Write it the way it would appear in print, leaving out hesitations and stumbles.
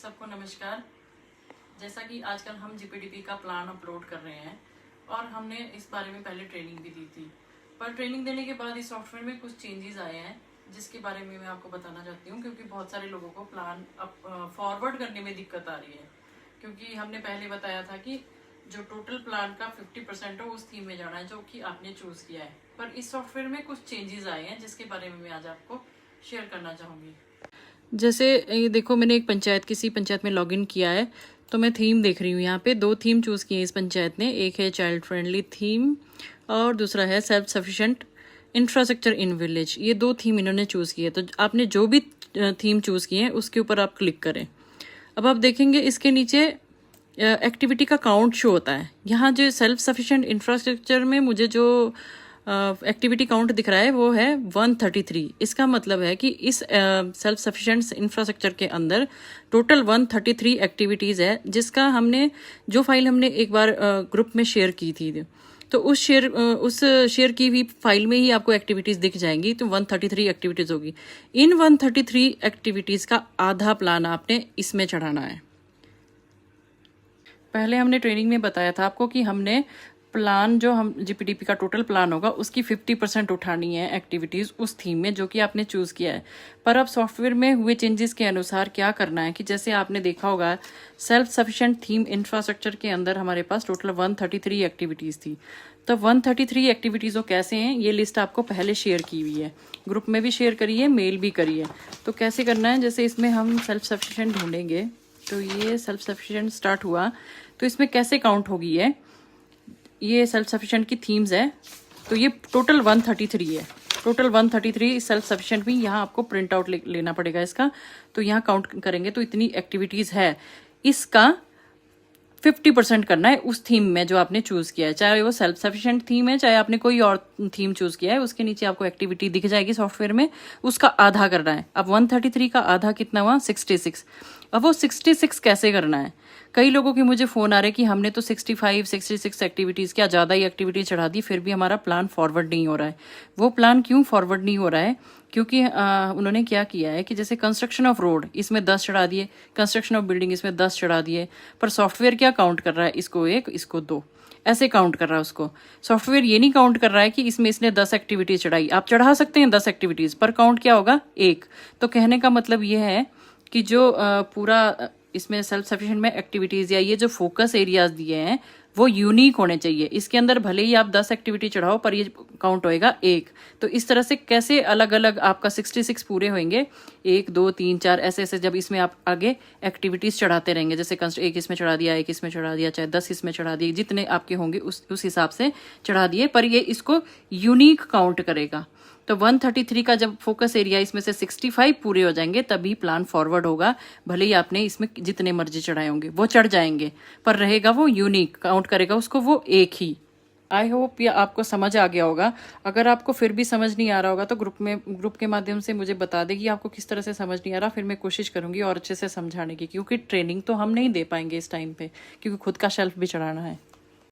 सबको नमस्कार। जैसा कि आजकल हम जीपीडीपी का प्लान अपलोड कर रहे हैं और हमने इस बारे में पहले ट्रेनिंग भी दी थी, पर ट्रेनिंग देने के बाद इस सॉफ्टवेयर में कुछ चेंजेस आए हैं जिसके बारे में मैं आपको बताना चाहती हूँ, क्योंकि बहुत सारे लोगों को प्लान फॉरवर्ड करने में दिक्कत आ रही है। क्योंकि हमने पहले बताया था कि जो टोटल प्लान का 50% हो उस थीम में जाना है जो कि आपने चूज किया है, पर इस सॉफ्टवेयर में कुछ चेंजेस आए हैं जिसके बारे में मैं आज आपको शेयर करना चाहूँगी। जैसे ये देखो, मैंने एक किसी पंचायत में लॉगिन किया है, तो मैं थीम देख रही हूँ। यहाँ पे 2 थीम चूज़ किए हैं इस पंचायत ने। एक है चाइल्ड फ्रेंडली थीम और दूसरा है self sufficient infrastructure in village. ये 2 थीम इन्होंने चूज़ किए। तो आपने जो भी थीम चूज़ किए हैं उसके ऊपर आप क्लिक करें। अब आप देखेंगे इसके नीचे एक्टिविटी का काउंट शो होता है। यहाँ जो सेल्फ सफिशिएंट इंफ्रास्ट्रक्चर में मुझे जो एक्टिविटी काउंट दिख रहा है वो है 133। इसका मतलब है कि इस सेल्फ सफिशिएंट इंफ्रास्ट्रक्चर के अंदर टोटल 133 एक्टिविटीज़ है, जिसका हमने जो फाइल हमने एक बार ग्रुप में शेयर की थी, तो उस शेयर की हुई फाइल में ही आपको एक्टिविटीज़ दिख जाएंगी। तो 133 एक्टिविटीज़ होगी। इन 133 एक्टिविटीज़ का आधा प्लान आपने इसमें चढ़ाना है। पहले हमने ट्रेनिंग में बताया था आपको कि हमने प्लान जो हम जीपीडीपी का टोटल प्लान होगा उसकी 50% उठानी है एक्टिविटीज़ उस थीम में जो कि आपने चूज़ किया है। पर अब सॉफ्टवेयर में हुए चेंजेस के अनुसार क्या करना है कि जैसे आपने देखा होगा सेल्फ सफिशिएंट थीम इंफ्रास्ट्रक्चर के अंदर हमारे पास टोटल 133 एक्टिविटीज़ थी। तो 133 एक्टिविटीज़ कैसे हैं, ये लिस्ट आपको पहले शेयर की हुई है, ग्रुप में भी शेयर करी है, मेल भी करी है। तो कैसे करना है, जैसे इसमें हम सेल्फ सफिशिएंट ढूंढेंगे, तो ये सेल्फ सफिशिएंट स्टार्ट हुआ, तो इसमें कैसे काउंट होगी है, ये सेल्फ सफिशिएंट की थीम्स है। तो ये टोटल 133 है। टोटल 133 सेल्फ सफिशिएंट भी यहाँ आपको प्रिंट आउट लेना पड़ेगा इसका। तो यहाँ काउंट करेंगे तो इतनी एक्टिविटीज़ है, इसका 50% करना है उस थीम में जो आपने चूज़ किया है। चाहे वो सेल्फ सफिशिएंट थीम है, चाहे आपने कोई और थीम चूज़ किया है, उसके नीचे आपको एक्टिविटी दिख जाएगी सॉफ्टवेयर में, उसका आधा करना है। अब 133 का आधा कितना हुआ, 66। अब वो 66 कैसे करना है, कई लोगों के मुझे फ़ोन आ रहे कि हमने तो 66 एक्टिविटीज़, क्या ज़्यादा ही एक्टिविटी चढ़ा दी, फिर भी हमारा प्लान फॉरवर्ड नहीं हो रहा है। वो प्लान क्यों फॉरवर्ड नहीं हो रहा है, क्योंकि उन्होंने क्या किया है कि जैसे कंस्ट्रक्शन ऑफ रोड इसमें 10 चढ़ा दिए, कंस्ट्रक्शन ऑफ बिल्डिंग इसमें 10 चढ़ा दिए, पर सॉफ्टवेयर क्या काउंट कर रहा है, इसको 1 इसको 2 ऐसे काउंट कर रहा है उसको। सॉफ्टवेयर ये नहीं काउंट कर रहा है कि इसमें इसने 10 एक्टिविटीज़ चढ़ाई। आप चढ़ा सकते हैं 10 एक्टिविटीज़, पर काउंट क्या होगा, 1। तो कहने का मतलब ये है कि जो पूरा इसमें सेल्फ सफिशिएंट में एक्टिविटीज़ या ये जो फोकस एरियाज दिए हैं वो यूनिक होने चाहिए। इसके अंदर भले ही आप 10 एक्टिविटी चढ़ाओ पर ये काउंट होएगा 1। तो इस तरह से कैसे अलग अलग आपका 66 पूरे होंगे, 1 2 3 4 ऐसे ऐसे, जब इसमें आप आगे एक्टिविटीज़ चढ़ाते रहेंगे, जैसे 1 इसमें चढ़ा दिया, 1 इसमें चढ़ा दिया, चाहे 10 इसमें चढ़ा दिए, जितने आपके होंगे उस हिसाब से चढ़ा दिए, पर ये इसको यूनिक काउंट करेगा। तो 133 का जब फोकस एरिया इसमें से 65 पूरे हो जाएंगे तभी प्लान फॉरवर्ड होगा। भले ही आपने इसमें जितने मर्जी चढ़ाए होंगे वो चढ़ जाएंगे, पर रहेगा वो यूनिक, काउंट करेगा उसको वो 1 ही। आई होप ये आपको समझ आ गया होगा। अगर आपको फिर भी समझ नहीं आ रहा होगा तो ग्रुप के माध्यम से मुझे बता देगी आपको किस तरह से समझ नहीं आ रहा, फिर मैं कोशिश करूंगी और अच्छे से समझाने की, क्योंकि ट्रेनिंग तो हम नहीं दे पाएंगे इस टाइम पे, क्योंकि खुद का शेल्फ भी चढ़ाना है।